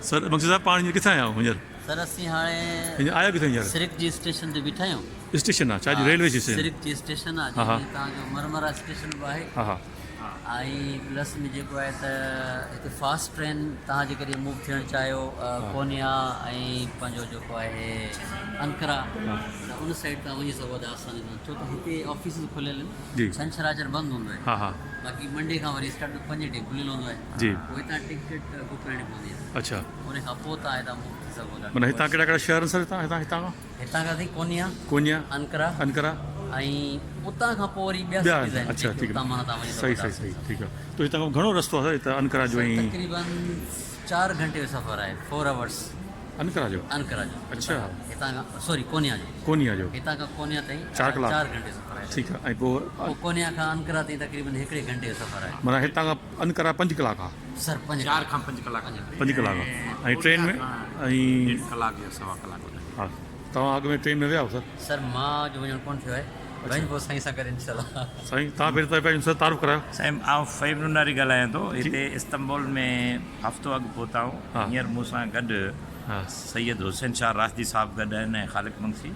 Sir मकसद साहब पाण हींअर किथां आया आहियो हींअर? सर असीं हाणे हींअर आया किथे हींअर? सिरिक जी स्टेशन ते बीठा आहियूं। स्टेशन आहे छा जी? Railway station? सिरिक जी स्टेशन आहे, हा, हा। जंहिंमें तव्हांजो मरमरा स्टेशन बि आहे। हा हा ऐं प्लस में जेको आहे त हिते फास्ट ट्रेन तव्हां जे करे मूव थियणु चाहियो कोनिया ऐं पंहिंजो जेको आहे अंकरा, त उन साइड तव्हां वञी सघो था आसानी सां, छो त हिते ऑफिस खुलियल जी। आहिनि। छंछरु बंदि हूंदो आहे। हा हा बाक़ी मंडे खां वरी स्टार्ट 5 ॾींहं खुलियल हूंदो आहे जी। पोइ हितां टिकट बुक करणी पवंदी आहे। अच्छा, उन खां पोइ तव्हां हितां मूव थी सघो था। माना हितां कहिड़ा कहिड़ा शहर आहिनि सर? हितां खां हितां खां थी कोनिया, कोनिया, अंकरा ऐं उतां खां पोइ वरी ॿिया सिटीज़ आहिनि। अच्छा ठीक उतां माना तव्हां वञी है, सही ठीक है। तो हितां खां घणो रस्तो आहे सर हितां अंकरा जो? तक़रीबन 4 घंटे जो सफ़र आहे, 4 आवर्स अंकरा जो? अच्छा, हितां खां सॉरी कोनिया जो हितां खां कोनिया ताईं 4 कलाक 4 घंटे सफ़र आहे। ठीक है। ऐं पोइ कोनिया खां अंकरा ताईं तक़रीबन 1 घंटे जो सफ़र आहे। माना हितां खां अंकरा 5 कलाक आहे सर? 4 खां 5 कलाक 5 कलाक ऐं ट्रेन में? ऐं 1 कलाक या 1.25 कलाक। हा, तव्हां अॻु में ट्रेन में विया हो सर? मां जो वञणु कोन थियो आहे, वञी पोइ साईं सां करे इंशाल्लाह। साईं तव्हां पहिरीं त पंहिंजो सर तारीफ़ करायो। साईं आउं फ़हीम नूनारी ॻाल्हायां थो। हिते इस्तांबुल में हफ़्तो अॻु पहुता आहियूं। हींअर मूंसां गॾु सैयद हुसैन शाह राशदी साहिबु गॾु आहिनि ऐं ख़ालिद मंगसी।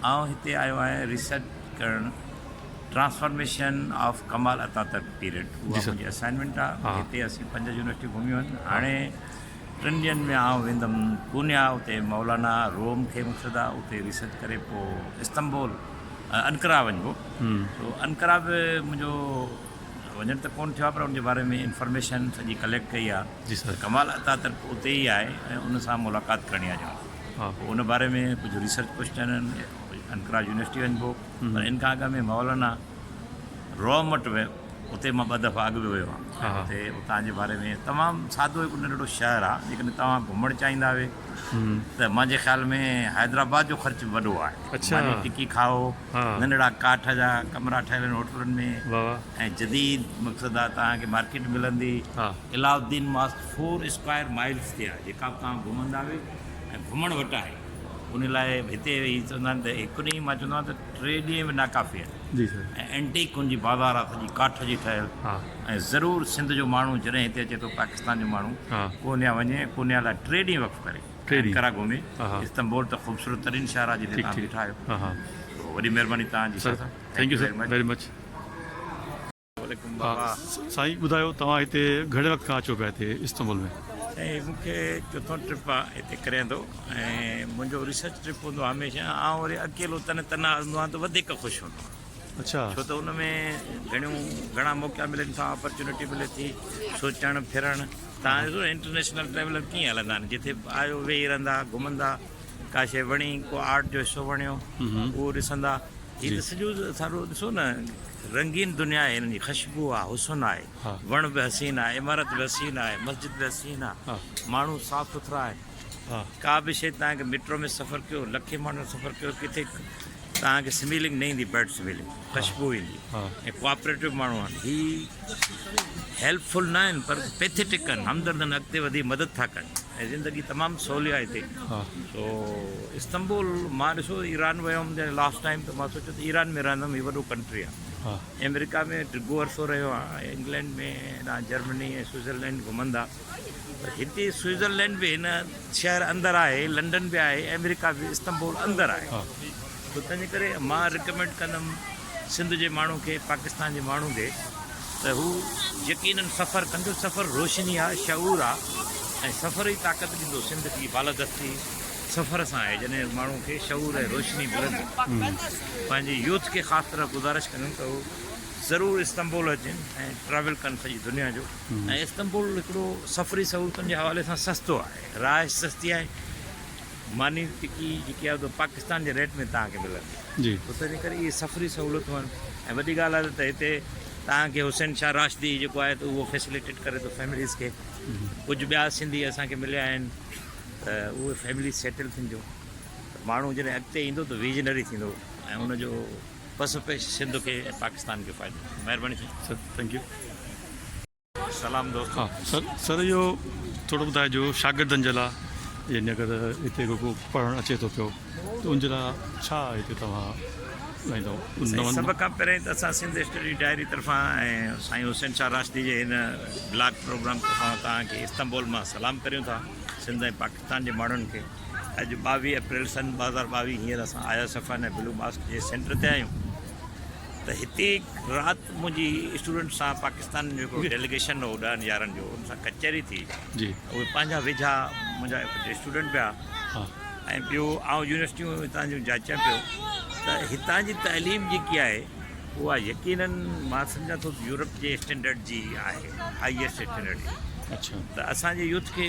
आउं हिते आयो आहियां रिसर्च करणु transformation of Kemal Ataturk period, उहा मुंहिंजी असाइनमेंट आहे। हिते असीं 5 यूनिवर्सिटी घुमियूं आहिनि। हाणे 3 ॾींहंनि में आउं वेंदुमि कोनिया, उते मौलाना रोम खे मक़सदु आहे, उते रिसर्च करे पोइ इस्तांबुल अंकरा वञिबो। तो अंकरा बि मुंहिंजो वञण त कोन थियो आहे, पर उनजे बारे में इंफॉर्मेशन सॼी कलेक्ट कई आहे। जी सर। कमाल अतातुर्क उते ई आहे ऐं उन सां मुलाक़ात करणी आहे ॼण। पोइ उन बारे में कुझु रिसर्च क्वेश्चन आहिनि। अंकरा यूनिवर्सिटी वञिबो, पर इन खां अॻु में मौलाना रोम वटि उते मां 2 दफ़ा अॻु बि वियो आहियां। उते उतां जे बारे में तमामु सादो हिकु नंढिड़ो शहरु आहे। जेकॾहिं तव्हां घुमणु चाहींदा हुए त मुंहिंजे ख़्याल में हैदराबाद जो ख़र्चु वॾो आहे। अच्छा, टिकी खाओ, नंढिड़ा काठ जा कमरा ठहियल आहिनि होटलुनि में, ऐं जदीद मक़सदु आहे तव्हांखे मार्केट मिलंदी। इलाउद्दीन मॉस्क 4 स्क्वायर माइल्स ते आहे, जेका तव्हां घुमंदा हुए ऐं घुमणु वटि आहे। उन लाइ हिते चवंदा आहिनि त हिकु ॾींहुं मां चवंदो आहियां त 3 ॾींहं में नाकाफ़ी आहे। जी सर। ऐं एंटीक हुनजी बाज़ार आहे, सॼी काठ जी ठहियल। ऐं ज़रूरु सिंध जो माण्हू जॾहिं हिते अचे थो, पाकिस्तान जो माण्हू कोनिया वञे, कोनिया लाइ 3 ॾींहं वक़्तु करे अंकरा घुमे। इस्तांबुल त ख़ूबसूरत तरीन शहर आहे जिते तव्हां बीठा आहियो। वॾी महिरबानी तव्हांजी sir. Thank U sir very much. साईं ॿुधायो तव्हां हिते घणे वक़्त खां अचो पिया हिते इस्तांबुल में? ऐं मूंखे 4थों ट्रिप आहे हिते करियां थो, ऐं मुंहिंजो रिसर्च ट्रिप हूंदो आहे हमेशह। आउं वरी अकेलो तना हूंदो आहियां त वधीक ख़ुशि हूंदो आहियां। अच्छा, छो त हुन में घणा मौक़ा मिलनि था, अपॉर्चुनिटी मिले थी सोचणु फिरणु। तव्हां ॾिसो इंटरनेशनल ट्रेवलर कीअं हलंदा आहिनि, जिथे आयो वेही रहंदा, घुमंदा, का शइ वणी, को आर्ट जो हिसो वणियो उहो ॾिसंदा। हीअ त सॼो असांजो ॾिसो न, रंगीन दुनिया आहे, हिननि जी ख़ुशबू आहे, हुसन आहे, वण बि हसीन आहे, इमारत बि हसीन आहे, मस्जिद बि हसीन आहे, माण्हू साफ़ु सुथरा आहे। का बि शइ तव्हांखे मेट्रो में सफ़र कयो, लखे माण्हू सफ़र कयो, किथे तव्हांखे स्मेलिंग न ईंदी, बैड स्मेलिंग, ख़ुशबू ईंदी। ऐं कोऑपरेटिव माण्हू आहिनि, हीअ हेल्पफुल न आहिनि पर पैथेटिक आहिनि, हमदर्द आहिनि, अॻिते वधी मदद था कनि, ऐं ज़िंदगी तमामु सवली आहे हिते। सो इस्तांबुल मां ॾिसो ईरान वियो हुउमि लास्ट टाइम, त मां सोचियो त ईरान में रहंदुमि, हीअ वॾो कंट्री आहे। अमेरिका में 2 अरसो रहियो आहे, इंग्लैंड में जर्मनी ऐं स्विट्ज़रलैंड घुमंदा। पर हिते स्विट्ज़रलैंड बि हिन शहर अंदरि आहे, लंडन बि आहे, अमेरिका बि इस्तांबुल अंदरि आहे। त तंहिंजे करे मां रिकमेंड कंदुमि सिंध जे माण्हू खे, पाकिस्तान जे माण्हू खे, त हू यकीनन सफ़रु कंदो। सफ़रु रोशनी आहे, शऊर आहे, ऐं सफ़र ई ताक़त ॾींदो। सिंध जी बालादस्ती सफ़र सां आहे, जॾहिं माण्हू खे शऊर ऐं रोशनी मिलंदी। पंहिंजी यूथ खे ख़ासि तरह गुज़ारिश कंदुमि त हू ज़रूरु इस्तांबुल अचनि ऐं ट्रैवल कनि सॼी दुनिया जो। ऐं इस्तांबुल हिकिड़ो सफ़री सहूलियतुनि जे हवाले सां सस्तो आहे, राय सस्ती आहे। मानी टिकी जेकी आहे पाकिस्तान जे रेट में तव्हांखे मिलंदी जी। तंहिंजे करे इहे सफ़री सहूलियतूं आहिनि। ऐं वॾी ॻाल्हि आहे त हिते तव्हांखे हुसैन शाह राशदी जेको आहे त उहो फैसिलिटेट करे थो फैमिलीज़ खे। कुझु ॿिया सिंधी असांखे मिलिया आहिनि त उहे फैमिली सेटल थींदियूं। माण्हू जॾहिं अॻिते ईंदो त विजनरी थींदो, ऐं हुनजो पसपेश सिंध खे ऐं पाकिस्तान खे फ़ाइदो। महिरबानी सर, थैंक यू। सलाम दोस्त। हाँ सर इहो थोरो ॿुधाइजो शागिर्दनि जे लाइ, यानी अगरि हिते को पढ़णु अचे थो पियो त उनजे लाइ छा हिते तव्हां सभ खां पहिरीं त असां सिंध स्टडी डायरी तरफ़ां ऐं साईं हुसैन शाह राशदी जे हिन ब्लॉग प्रोग्राम तरफ़ां तव्हांखे इस्तांबुल मां सलाम करियूं था। सिंध ऐं पाकिस्तान जे माण्हुनि खे अॼु 22 अप्रैल सन 2022 हींअर असां आया सफ़ान ऐं ब्लू मास्क जे सेंटर ते आहियूं त हिते राति मुंहिंजी स्टूडेंट सां पाकिस्तान जो जेको डेलीगेशन हो 10-11 जो उन सां कचहरी थी जी उहे पंहिंजा वेझा मुंहिंजा कुझु स्टूडेंट पिया ऐं ॿियो आउं यूनिवर्सिटियूं हितां जूं जांचा पियो त हितां जी तइलीम जेकी आहे उहा यकीनन मां सम्झां थो यूरोप जे स्टैंडर्ड जी आहे हाईएस्ट स्टैंडर्ड जी अच्छा त असांजे यूथ खे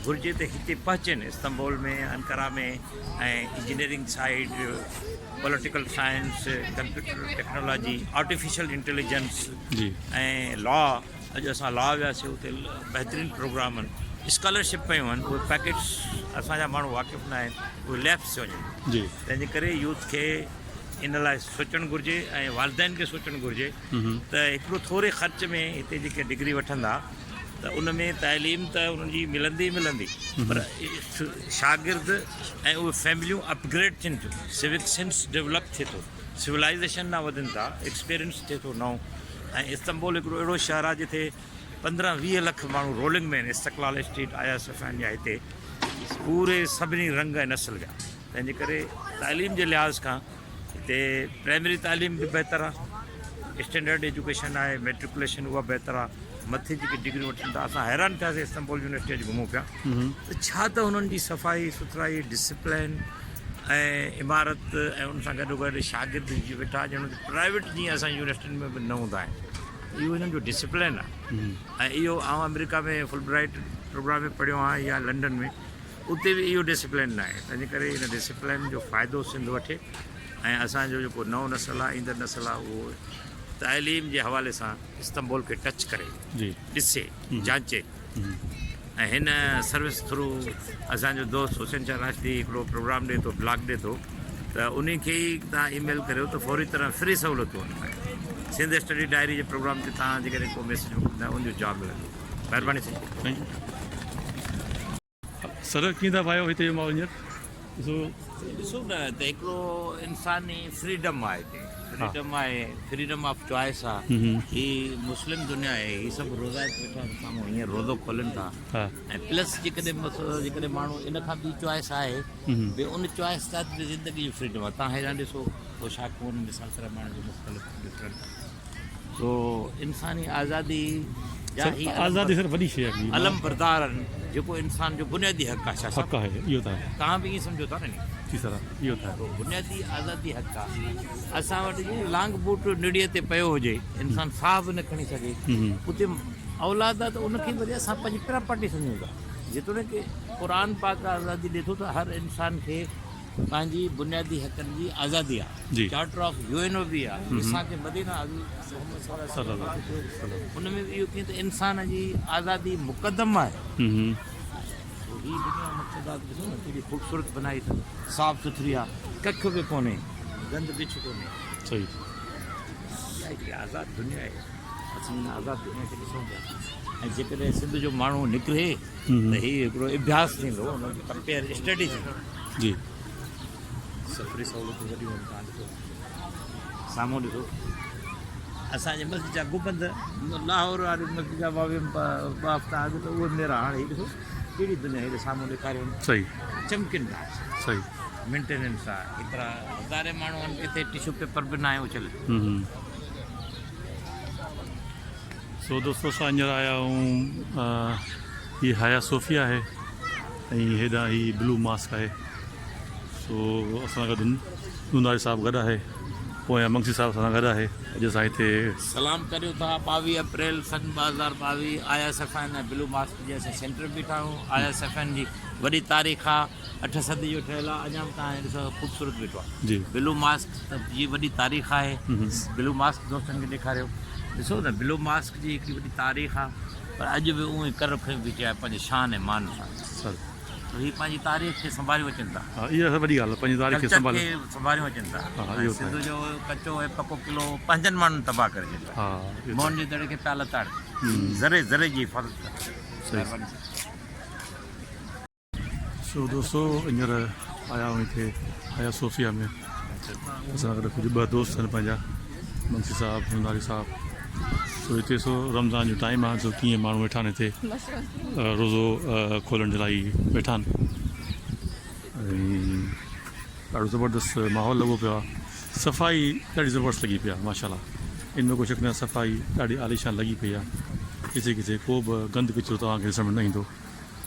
घुरिजे त हिते पहुचनि इस्तांबुल में अंकारा में ऐं engineering side political science computer technology artificial intelligence जी ऐं लॉ अॼु असां लॉ वियासीं उते बहितरीनु प्रोग्राम आहिनि स्कॉलरशिप पियूं आहिनि उहे पैकेट्स असांजा माण्हू वाक़िफ़ न आहिनि उहे लैब्स वञनि जी तंहिंजे करे यूथ खे इन लाइ सोचणु घुरिजे ऐं वालदेन खे सोचणु घुरिजे त हिकिड़ो थोरे ख़र्च में हिते जेके डिग्री वठंदा त उन में तइलीम त उन्हनि जी मिलंदी पर शागिर्द ऐं उहे फैमिलियूं अपग्रेड थियनि थियूं सिविक सेंस डेवलप थिए थो सिविलाइज़ेशन न वधनि था एक्सपीरियंस थिए थो नओं ऐं इस्तांबुल हिकिड़ो अहिड़ो शहर आहे जिथे 15-20 लख माण्हू रोलिंग में आहिनि इस्तक़लाल स्ट्रीट आया सफ़ान जा हिते पूरे सभिनी रंग ऐं नस्ल जा तंहिंजे करे तइलीम जे लिहाज़ खां हिते प्राइमरी तइलीम बि बहितरु आहे स्टैंडर्ड एजुकेशन आहे मेट्रिकुलेशन उहा बहितरु आहे मथे जेकी डिग्री वठनि था असां हैरान थियासीं इस्तांबुल यूनिवर्सिटी अॼु घुमूं पिया त छा त हुननि जी सफ़ाई सुथराई डिसिप्लिन ऐं इमारत ऐं उन सां गॾोगॾु शागिर्द जी वेठा ॼण प्राइवेट जीअं असां यूनिवर्सिटियुनि में बि न हूंदा आहिनि इहो हिननि जो डिसिप्लिन आहे ऐं इहो आउं अमेरिका में फुलब्राइट प्रोग्राम में पढ़ियो आहियां या लंडन में उते बि इहो डिसिप्लिन न आहे तंहिंजे करे हिन डिसिप्लिन जो फ़ाइदो सिंध वठे ऐं असांजो जेको नओं नस्ल आहे ईंदड़ नस्ल आहे उहो तइलीम जे हवाले सां इस्तांबुल खे टच करे ॾिसे जांचे ऐं हिन सर्विस थ्रू असांजो दोस्त हुसैन शाह राशदी हिकिड़ो प्रोग्राम ॾिए थो ब्लॉग ॾिए थो त उन खे ई तव्हां ईमेल करियो त फौरी तरह फ्री सहूलियतूं आहिनि सिंध स्टडी डायरी जे प्रोग्राम ते तव्हां जेकॾहिं को मैसेज मोकिलींदा उनजो जवाबु मिलंदो महिरबानी साईं सर कीअं था पायो हिते जो माहौल हींअर ॾिसो न त हिकिड़ो इंसानी फ्रीडम आहे हिते फ्रीडम आहे फ्रीडम ऑफ चॉइस आहे हीअ मुस्लिम दुनिया आहे हीअ सभु रोज़ात वेठा साम्हूं हीअं रोज़ो खोलनि था ऐं प्लस जेकॾहिं माण्हू इन खां ॿी चॉइस आहे भई उन चॉइस तहत बि ज़िंदगी जी फ्रीडम आहे तव्हां हेॾा ॾिसो पोशाकूं ॾिसण तरह माण्हू जो मुख़्तलिफ़ डिफरेंट तो इंसानी आज़ादी आज़ादी सर वॾी शइ आहे अलम बरदार आहिनि जेको इंसान जो बुनियादी हक़ आहे छा हक़ आहे इहो त आहे तव्हां बि ईअं सम्झो था न जी सर इहो त आहे बुनियादी आज़ादी हक़ आहे असां वटि लांग बूट निड़ीअ ते पियो हुजे इंसानु साह बि न खणी सघे उते औलाद आहे त उनखे वरी असां पंहिंजी प्रॉपर्टी सम्झूं था जेतोणीकि क़ुर पाक आज़ादी ॾिए थो त हर इंसान खे पंहिंजी बुनियादी हक़नि जी आज़ादी आहे चार्टर ऑफ UN बि आहे असांखे मदीना उन में बि इहो कीअं त इंसान जी आज़ादी मुक़दम आहे हीअ दुनिया मक़सदात ॾिसो न केॾी ख़ूबसूरत बनाई अथनि साफ़ सुथरी आहे कख बि कोन्हे गंद बिछ कोन्हे सही आज़ादु दुनिया आहे असां हिन आज़ादु दुनिया खे ॾिसूं पिया ऐं जेकॾहिं सिंध जो माण्हू निकिरे त हीउ हिकिड़ो अभ्यास थींदो हुनजो कंपेयर स्टडी थींदो जी सफ़री सहूलियतूं वॾियूं आहिनि तव्हां ॾिसो साम्हूं ॾिसो असांजे मस्जिद जा गुंबद लाहौर वारी मस्जिद जा ॿ हफ़्ता अॻु त उहे मेरा हाणे हीअ ॾिसो कहिड़ी दुनिया हेॾे साम्हूं ॾेखारियो सही चमकिन था सही मेंटेनेंस आहे एतिरा हज़ारे माण्हू आहिनि किथे टिशू पेपर बि न आहे उछल सो दोस्तों असां हींअर आया आहियूं हीअ हाया सोफिया आहे ऐं हेॾां ही ब्लू मास्क आहे सो असां गॾु नूनारी साहिबु गॾु आहे पोयां मंगसी साहिब सां गॾु आहे अॼु असां हिते सलाम करियो था 22 अप्रैल सन 2022 आया सफ़ान ऐं ब्लू मास्क जे असां सेंटर बीठा आहियूं आया सफ़ान जी वॾी तारीख़ आहे 8 सदी जो ठहियलु आहे अञा बि तव्हां ॾिसो ख़ूबसूरत बीठो आहे जी ब्लू मास्क जी वॾी तारीख़ आहे ब्लू मास्क दोस्तनि खे ॾेखारियो ॾिसो न ब्लू मास्क जी हिकिड़ी वॾी तारीख़ आहे पर अॼु बि उहो ई कर रखी बीठी आहे पंहिंजे शान ऐं मान सां सर हीअ पंहिंजी तारीख़ खे संभालियूं अचनि था हा इहा वॾी ॻाल्हि आहे पंहिंजी तारीख़ खे संभालियूं अचनि था सिंध जो कचो ऐं पको किलो 5 माण्हुनि तबाह करे छॾियो हा मोहन जे दड़े खे पिया लताड़ ज़रे ज़रे जी हिफ़ाज़त सो दोस्तों हींअर आया आहियूं हिते आया सोफिया में असां गॾु कुझु 2 दोस्त आहिनि पंहिंजा मंसी साहिबु नूनारी साहिबु सो हिते सो रमज़ान जो टाइम आहे, सो कीअं माण्हू वेठा आहिनि हिते रोज़ो खोलण जे लाइ वेठा आहिनि। ऐं ॾाढो ज़बरदस्त माहौल लॻो पियो आहे, सफ़ाई ॾाढी ज़बरदस्त लॻी पई आहे माशाल्लाह। इन में कुझु शक न, सफ़ाई ॾाढी आलीशान लॻी पई आहे, किथे किथे को बि गंद किचिरो तव्हांखे ॾिसण में न ईंदो।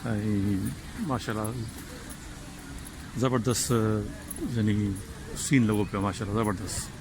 ऐं माशाल्लाह ज़बरदस्त यानी सीन लॻो पियो आहे माशाल्लाह ज़बरदस्त।